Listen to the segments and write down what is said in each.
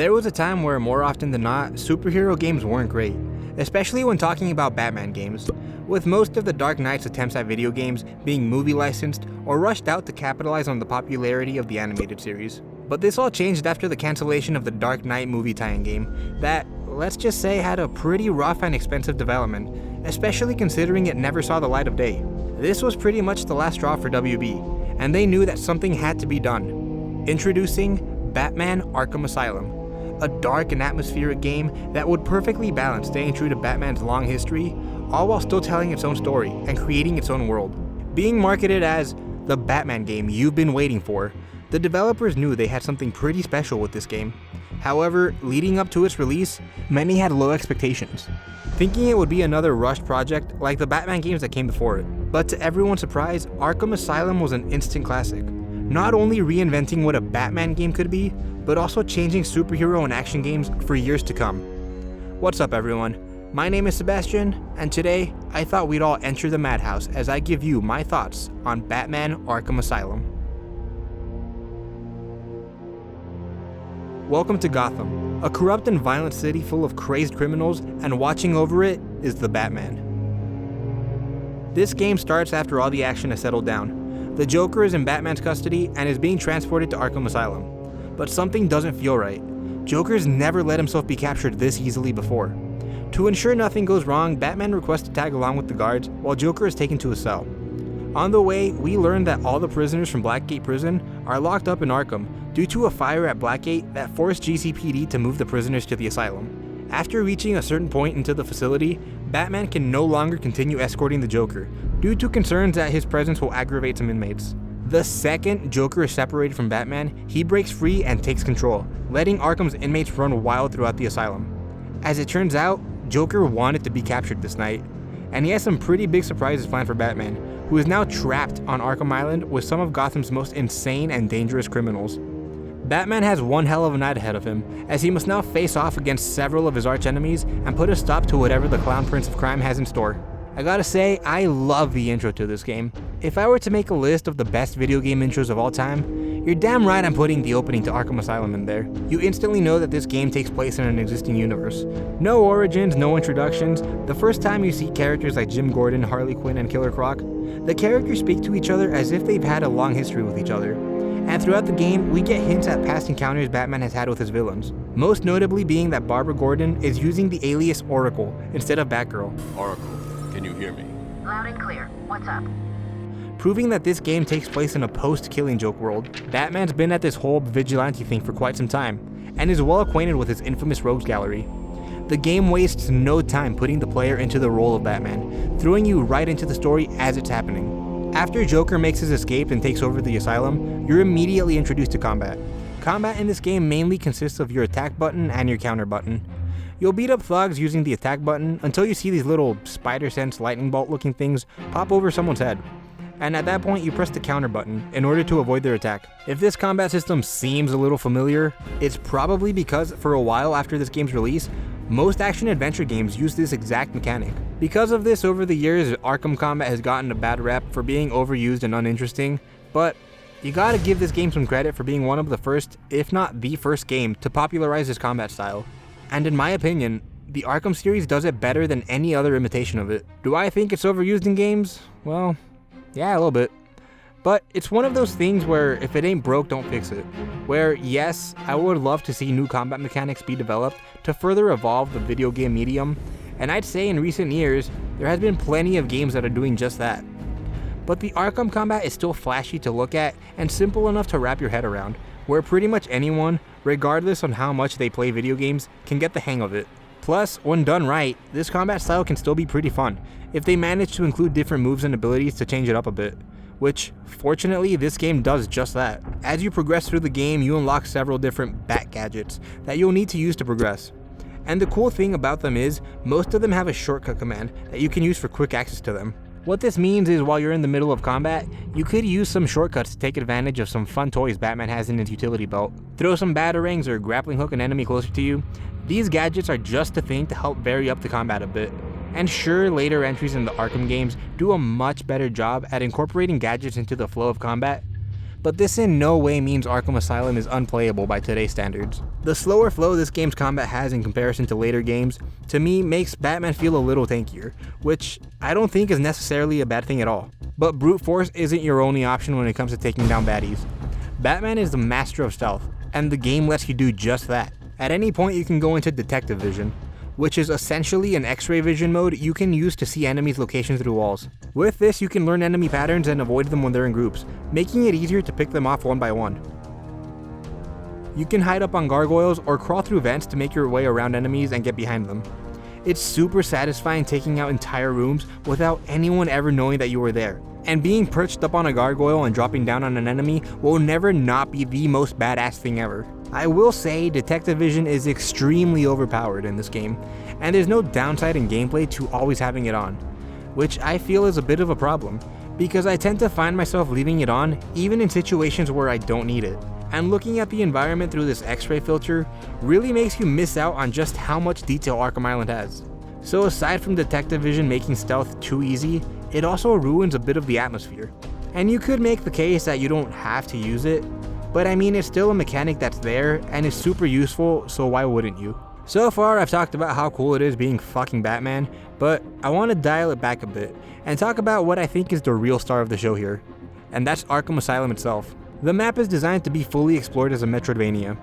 There was a time where, more often than not, superhero games weren't great, especially when talking about Batman games, with most of the Dark Knight's attempts at video games being movie licensed or rushed out to capitalize on the popularity of the animated series. But this all changed after the cancellation of the Dark Knight movie tie-in game that, let's just say, had a pretty rough and expensive development, especially considering it never saw the light of day. This was pretty much the last straw for WB, and they knew that something had to be done. Introducing Batman Arkham Asylum, a dark and atmospheric game that would perfectly balance staying true to Batman's long history, all while still telling its own story and creating its own world. Being marketed as the Batman game you've been waiting for, the developers knew they had something pretty special with this game. However, leading up to its release, many had low expectations, thinking it would be another rushed project like the Batman games that came before it. But to everyone's surprise, Arkham Asylum was an instant classic, not only reinventing what a Batman game could be, but also changing superhero and action games for years to come. What's up, everyone? My name is Sebastian, and today I thought we'd all enter the madhouse as I give you my thoughts on Batman Arkham Asylum. Welcome to Gotham, a corrupt and violent city full of crazed criminals, and watching over it is the Batman. This game starts after all the action has settled down. The Joker is in Batman's custody and is being transported to Arkham Asylum. But something doesn't feel right. Joker's never let himself be captured this easily before. To ensure nothing goes wrong, Batman requests to tag along with the guards while Joker is taken to a cell. On the way, we learn that all the prisoners from Blackgate Prison are locked up in Arkham due to a fire at Blackgate that forced GCPD to move the prisoners to the asylum. After reaching a certain point into the facility, Batman can no longer continue escorting the Joker due to concerns that his presence will aggravate some inmates. The second Joker is separated from Batman, he breaks free and takes control, letting Arkham's inmates run wild throughout the asylum. As it turns out, Joker wanted to be captured this night, and he has some pretty big surprises planned for Batman, who is now trapped on Arkham Island with some of Gotham's most insane and dangerous criminals. Batman has one hell of a night ahead of him, as he must now face off against several of his archenemies and put a stop to whatever the Clown Prince of Crime has in store. I gotta say, I love the intro to this game. If I were to make a list of the best video game intros of all time, you're damn right I'm putting the opening to Arkham Asylum in there. You instantly know that this game takes place in an existing universe. No origins, no introductions. The first time you see characters like Jim Gordon, Harley Quinn, and Killer Croc, the characters speak to each other as if they've had a long history with each other. And throughout the game, we get hints at past encounters Batman has had with his villains. Most notably being that Barbara Gordon is using the alias Oracle instead of Batgirl. Oracle, can you hear me? Loud and clear. What's up? Proving that this game takes place in a post-Killing Joke world, Batman's been at this whole vigilante thing for quite some time, and is well acquainted with his infamous rogues gallery. The game wastes no time putting the player into the role of Batman, throwing you right into the story as it's happening. After Joker makes his escape and takes over the asylum, you're immediately introduced to combat. Combat in this game mainly consists of your attack button and your counter button. You'll beat up thugs using the attack button until you see these little spider sense lightning bolt looking things pop over someone's head. And at that point you press the counter button in order to avoid their attack. If this combat system seems a little familiar, it's probably because for a while after this game's release, most action-adventure games use this exact mechanic. Because of this, over the years, Arkham Combat has gotten a bad rap for being overused and uninteresting, but you gotta give this game some credit for being one of the first, if not the first game, to popularize this combat style. And in my opinion, the Arkham series does it better than any other imitation of it. Do I think it's overused in games? Well, yeah, a little bit. But it's one of those things where if it ain't broke, don't fix it. Where yes, I would love to see new combat mechanics be developed to further evolve the video game medium, and I'd say in recent years, there has been plenty of games that are doing just that. But the Arkham Combat is still flashy to look at and simple enough to wrap your head around, where pretty much anyone, regardless on how much they play video games, can get the hang of it. Plus, when done right, this combat style can still be pretty fun, if they manage to include different moves and abilities to change it up a bit. Which, fortunately, this game does just that. As you progress through the game, you unlock several different Bat gadgets that you'll need to use to progress. And the cool thing about them is, most of them have a shortcut command that you can use for quick access to them. What this means is while you're in the middle of combat, you could use some shortcuts to take advantage of some fun toys Batman has in his utility belt. Throw some batarangs or grappling hook an enemy closer to you. These gadgets are just a thing to help vary up the combat a bit. And sure, later entries in the Arkham games do a much better job at incorporating gadgets into the flow of combat, but this in no way means Arkham Asylum is unplayable by today's standards. The slower flow this game's combat has in comparison to later games, to me makes Batman feel a little tankier, which I don't think is necessarily a bad thing at all. But brute force isn't your only option when it comes to taking down baddies. Batman is the master of stealth, and the game lets you do just that. At any point you can go into detective vision, which is essentially an X-ray vision mode you can use to see enemies' locations through walls. With this, you can learn enemy patterns and avoid them when they're in groups, making it easier to pick them off one by one. You can hide up on gargoyles or crawl through vents to make your way around enemies and get behind them. It's super satisfying taking out entire rooms without anyone ever knowing that you were there. And being perched up on a gargoyle and dropping down on an enemy will never not be the most badass thing ever. I will say detective vision is extremely overpowered in this game, and there's no downside in gameplay to always having it on, which I feel is a bit of a problem, because I tend to find myself leaving it on even in situations where I don't need it. And looking at the environment through this X-ray filter really makes you miss out on just how much detail Arkham Island has. So aside from detective vision making stealth too easy, it also ruins a bit of the atmosphere. And you could make the case that you don't have to use it, but I mean it's still a mechanic that's there and is super useful, so why wouldn't you? So far I've talked about how cool it is being fucking Batman, but I want to dial it back a bit and talk about what I think is the real star of the show here, and that's Arkham Asylum itself. The map is designed to be fully explored as a Metroidvania,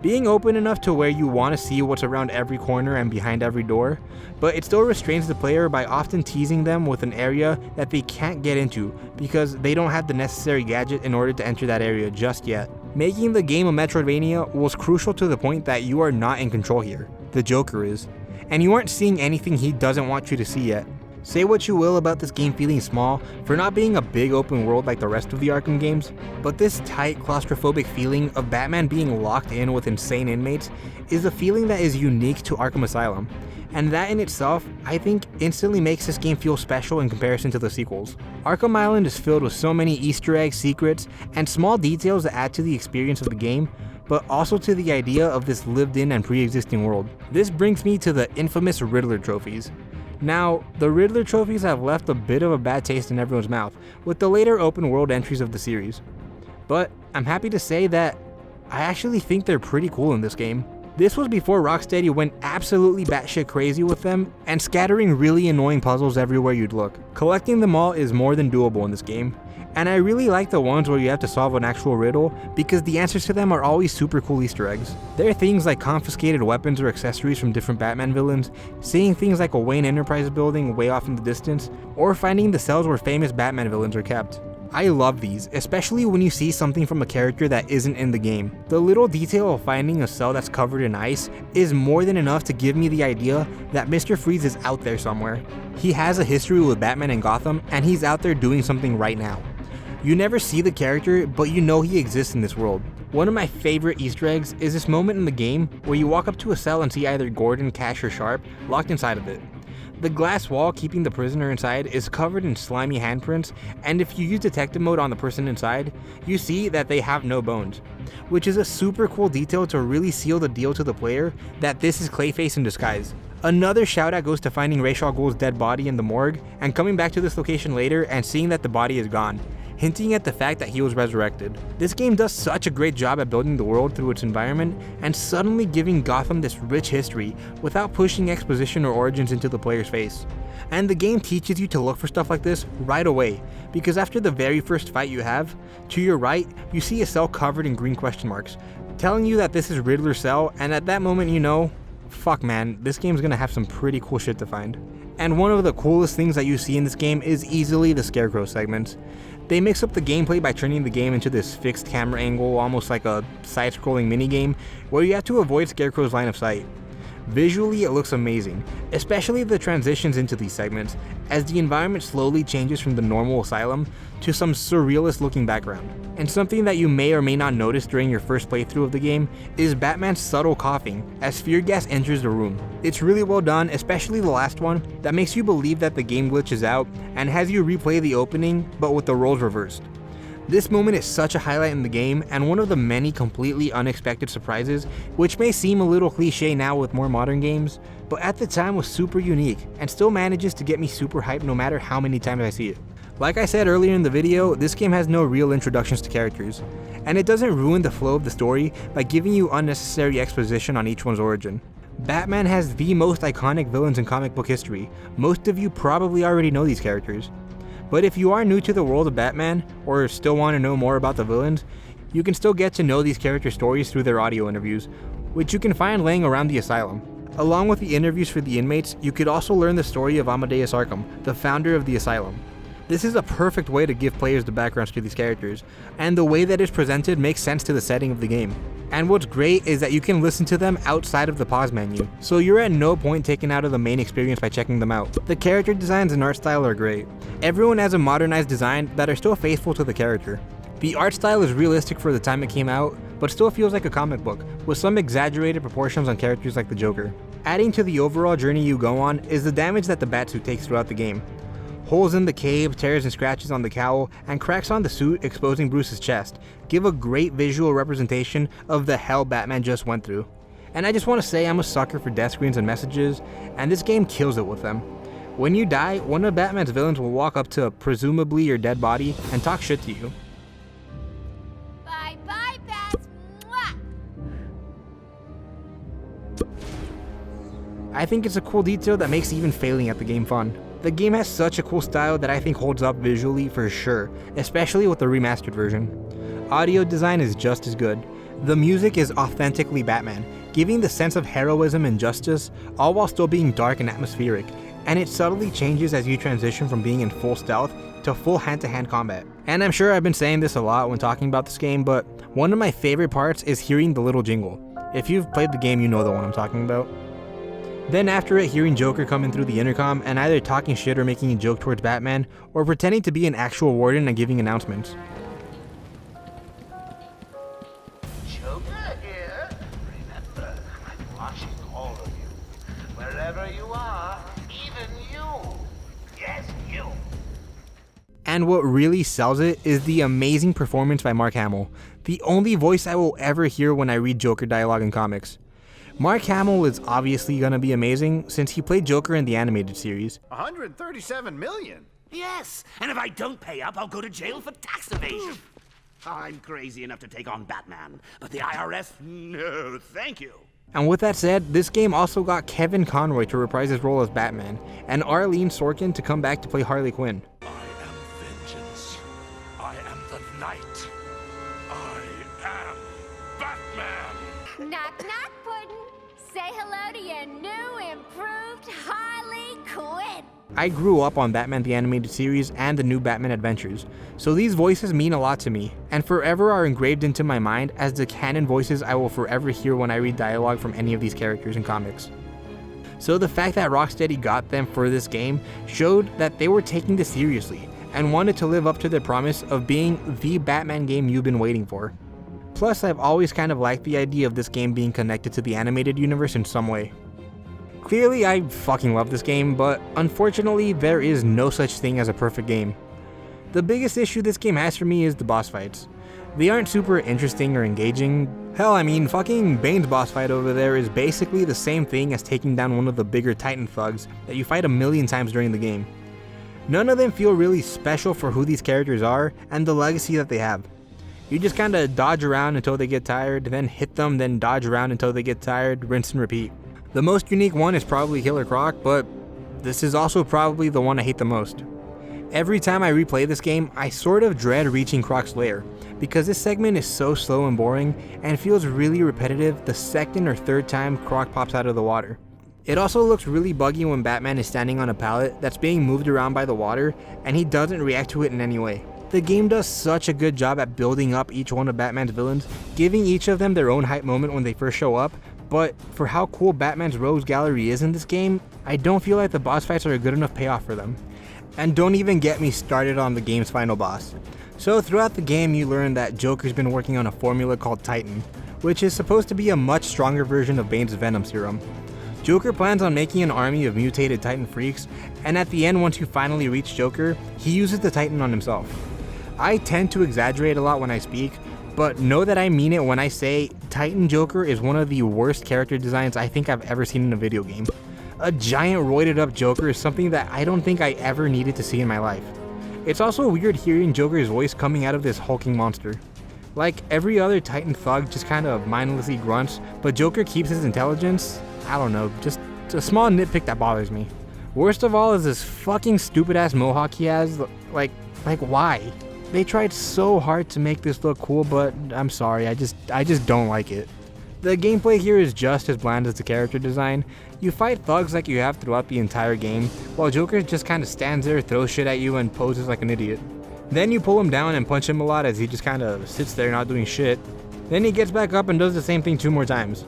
being open enough to where you want to see what's around every corner and behind every door, but it still restrains the player by often teasing them with an area that they can't get into because they don't have the necessary gadget in order to enter that area just yet. Making the game a Metroidvania was crucial to the point that you are not in control here, the Joker is, and you aren't seeing anything he doesn't want you to see yet. Say what you will about this game feeling small for not being a big open world like the rest of the Arkham games, but this tight claustrophobic feeling of Batman being locked in with insane inmates is a feeling that is unique to Arkham Asylum, and that in itself, I think, instantly makes this game feel special in comparison to the sequels. Arkham Island is filled with so many Easter eggs, secrets, and small details that add to the experience of the game, but also to the idea of this lived-in and pre-existing world. This brings me to the infamous Riddler Trophies. Now, the Riddler Trophies have left a bit of a bad taste in everyone's mouth with the later open world entries of the series, but I'm happy to say that I actually think they're pretty cool in this game. This was before Rocksteady went absolutely batshit crazy with them and scattering really annoying puzzles everywhere you'd look. Collecting them all is more than doable in this game, and I really like the ones where you have to solve an actual riddle because the answers to them are always super cool Easter eggs. There are things like confiscated weapons or accessories from different Batman villains, seeing things like a Wayne Enterprise building way off in the distance, or finding the cells where famous Batman villains are kept. I love these, especially when you see something from a character that isn't in the game. The little detail of finding a cell that's covered in ice is more than enough to give me the idea that Mr. Freeze is out there somewhere. He has a history with Batman and Gotham, and he's out there doing something right now. You never see the character, but you know he exists in this world. One of my favorite Easter eggs is this moment in the game where you walk up to a cell and see either Gordon, Cash, or Sharp locked inside of it. The glass wall keeping the prisoner inside is covered in slimy handprints, and if you use detective mode on the person inside, you see that they have no bones, which is a super cool detail to really seal the deal to the player that this is Clayface in disguise. Another shout out goes to finding Ra's al Ghul's dead body in the morgue and coming back to this location later and seeing that the body is gone, hinting at the fact that he was resurrected. This game does such a great job at building the world through its environment and suddenly giving Gotham this rich history without pushing exposition or origins into the player's face. And the game teaches you to look for stuff like this right away, because after the very first fight you have, to your right, you see a cell covered in green question marks, telling you that this is Riddler's cell, and at that moment you know, fuck man, this game's gonna have some pretty cool shit to find. And one of the coolest things that you see in this game is easily the Scarecrow segments. They mix up the gameplay by turning the game into this fixed camera angle, almost like a side-scrolling minigame, where you have to avoid Scarecrow's line of sight. Visually, it looks amazing, especially the transitions into these segments, as the environment slowly changes from the normal asylum to some surrealist looking background. And something that you may or may not notice during your first playthrough of the game is Batman's subtle coughing as fear gas enters the room. It's really well done, especially the last one, that makes you believe that the game glitches out and has you replay the opening, but with the roles reversed. This moment is such a highlight in the game and one of the many completely unexpected surprises, which may seem a little cliche now with more modern games, but at the time was super unique and still manages to get me super hyped no matter how many times I see it. Like I said earlier in the video, this game has no real introductions to characters, and it doesn't ruin the flow of the story by giving you unnecessary exposition on each one's origin. Batman has the most iconic villains in comic book history. Most of you probably already know these characters. But if you are new to the world of Batman, or still want to know more about the villains, you can still get to know these character stories through their audio interviews, which you can find laying around the asylum. Along with the interviews for the inmates, you could also learn the story of Amadeus Arkham, the founder of the asylum. This is a perfect way to give players the backgrounds to these characters, and the way that it's presented makes sense to the setting of the game. And what's great is that you can listen to them outside of the pause menu, so you're at no point taken out of the main experience by checking them out. The character designs and art style are great. Everyone has a modernized design that are still faithful to the character. The art style is realistic for the time it came out, but still feels like a comic book, with some exaggerated proportions on characters like the Joker. Adding to the overall journey you go on is the damage that the Batsuit takes throughout the game. Holes in the cape, tears and scratches on the cowl, and cracks on the suit exposing Bruce's chest give a great visual representation of the hell Batman just went through. And I just want to say I'm a sucker for death screens and messages, and this game kills it with them. When you die, one of Batman's villains will walk up to presumably your dead body and talk shit to you. Bye bye, Bats. Mwah! I think it's a cool detail that makes even failing at the game fun. The game has such a cool style that I think holds up visually for sure, especially with the remastered version. Audio design is just as good. The music is authentically Batman, giving the sense of heroism and justice, all while still being dark and atmospheric, and it subtly changes as you transition from being in full stealth to full hand-to-hand combat. And I'm sure I've been saying this a lot when talking about this game, but one of my favorite parts is hearing the little jingle. If you've played the game, you know the one I'm talking about. Then after it, hearing Joker coming through the intercom and either talking shit or making a joke towards Batman, or pretending to be an actual warden and giving announcements. Joker here. Remember, I'm watching all of you. Wherever you are, even you. Yes, you. And what really sells it is the amazing performance by Mark Hamill, the only voice I will ever hear when I read Joker dialogue in comics. Mark Hamill is obviously gonna be amazing since he played Joker in the animated series. 137 million? Yes, and if I don't pay up, I'll go to jail for tax evasion. I'm crazy enough to take on Batman, but the IRS, no, thank you. And with that said, this game also got Kevin Conroy to reprise his role as Batman, and Arlene Sorkin to come back to play Harley Quinn. I am vengeance. I am the night. I am Batman. Knock knock, Puddin'. Say hello to your new, improved Harley Quinn. I grew up on Batman the Animated Series and the new Batman Adventures, so these voices mean a lot to me, and forever are engraved into my mind as the canon voices I will forever hear when I read dialogue from any of these characters in comics. So the fact that Rocksteady got them for this game showed that they were taking this seriously, and wanted to live up to their promise of being the Batman game you've been waiting for. Plus, I've always kind of liked the idea of this game being connected to the animated universe in some way. Clearly, I fucking love this game, but unfortunately, there is no such thing as a perfect game. The biggest issue this game has for me is the boss fights. They aren't super interesting or engaging. Hell, I mean, fucking Bane's boss fight over there is basically the same thing as taking down one of the bigger Titan thugs that you fight a million times during the game. None of them feel really special for who these characters are and the legacy that they have. You just kinda dodge around until they get tired, then hit them, then dodge around until they get tired, rinse and repeat. The most unique one is probably Killer Croc, but this is also probably the one I hate the most. Every time I replay this game, I sort of dread reaching Croc's lair, because this segment is so slow and boring, and feels really repetitive the second or third time Croc pops out of the water. It also looks really buggy when Batman is standing on a pallet that's being moved around by the water, and he doesn't react to it in any way. The game does such a good job at building up each one of Batman's villains, giving each of them their own hype moment when they first show up, but for how cool Batman's rogues gallery is in this game, I don't feel like the boss fights are a good enough payoff for them. And don't even get me started on the game's final boss. So throughout the game you learn that Joker's been working on a formula called Titan, which is supposed to be a much stronger version of Bane's Venom serum. Joker plans on making an army of mutated Titan freaks, and at the end once you finally reach Joker, he uses the Titan on himself. I tend to exaggerate a lot when I speak, but know that I mean it when I say Titan Joker is one of the worst character designs I think I've ever seen in a video game. A giant roided up Joker is something that I don't think I ever needed to see in my life. It's also weird hearing Joker's voice coming out of this hulking monster. Like, every other Titan thug just kind of mindlessly grunts, but Joker keeps his intelligence. I don't know, just a small nitpick that bothers me. Worst of all is this fucking stupid ass mohawk he has. Like why? They tried so hard to make this look cool, but I'm sorry, I just don't like it. The gameplay here is just as bland as the character design. You fight thugs like you have throughout the entire game, while Joker just kinda stands there, throws shit at you, and poses like an idiot. Then you pull him down and punch him a lot as he just kinda sits there not doing shit. Then he gets back up and does the same thing 2 more times.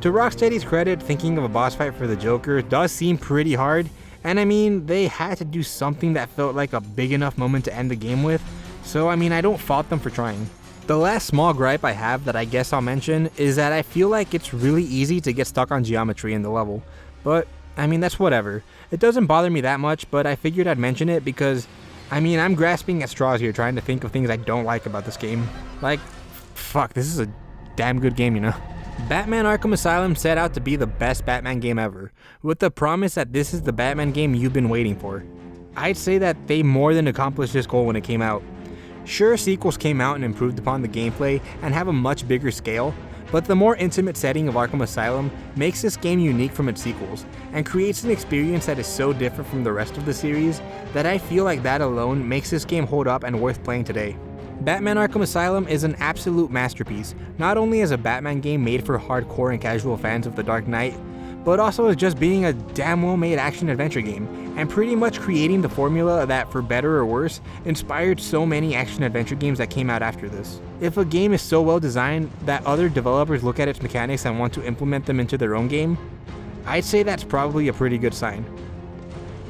To Rocksteady's credit, thinking of a boss fight for the Joker does seem pretty hard, and I mean, they had to do something that felt like a big enough moment to end the game with, so I mean, I don't fault them for trying. The last small gripe I have that I guess I'll mention is that I feel like it's really easy to get stuck on geometry in the level, but I mean, that's whatever. It doesn't bother me that much, but I figured I'd mention it because, I mean, I'm grasping at straws here trying to think of things I don't like about this game. Like, fuck, this is a damn good game, you know? Batman Arkham Asylum set out to be the best Batman game ever, with the promise that this is the Batman game you've been waiting for. I'd say that they more than accomplished this goal when it came out. Sure, sequels came out and improved upon the gameplay and have a much bigger scale, but the more intimate setting of Arkham Asylum makes this game unique from its sequels, and creates an experience that is so different from the rest of the series that I feel like that alone makes this game hold up and worth playing today. Batman Arkham Asylum is an absolute masterpiece, not only as a Batman game made for hardcore and casual fans of The Dark Knight, but also as just being a damn well made action adventure game, and pretty much creating the formula that, for better or worse, inspired so many action adventure games that came out after this. If a game is so well designed that other developers look at its mechanics and want to implement them into their own game, I'd say that's probably a pretty good sign.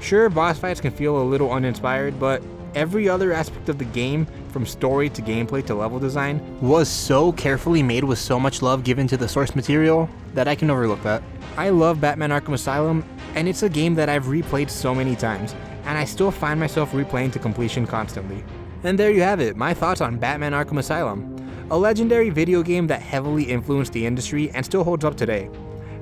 Sure, boss fights can feel a little uninspired, but every other aspect of the game, from story to gameplay to level design, was so carefully made with so much love given to the source material that I can overlook that. I love Batman Arkham Asylum, and it's a game that I've replayed so many times, and I still find myself replaying to completion constantly. And there you have it, my thoughts on Batman Arkham Asylum, a legendary video game that heavily influenced the industry and still holds up today.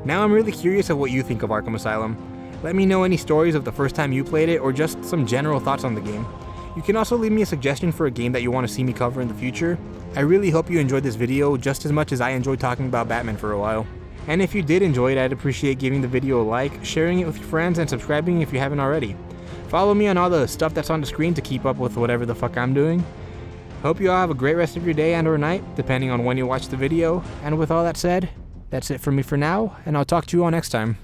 Now I'm really curious of what you think of Arkham Asylum. Let me know any stories of the first time you played it, or just some general thoughts on the game. You can also leave me a suggestion for a game that you want to see me cover in the future. I really hope you enjoyed this video just as much as I enjoyed talking about Batman for a while. And if you did enjoy it, I'd appreciate giving the video a like, sharing it with your friends, and subscribing if you haven't already. Follow me on all the stuff that's on the screen to keep up with whatever the fuck I'm doing. Hope you all have a great rest of your day and or night, depending on when you watch the video. And with all that said, that's it for me for now, and I'll talk to you all next time.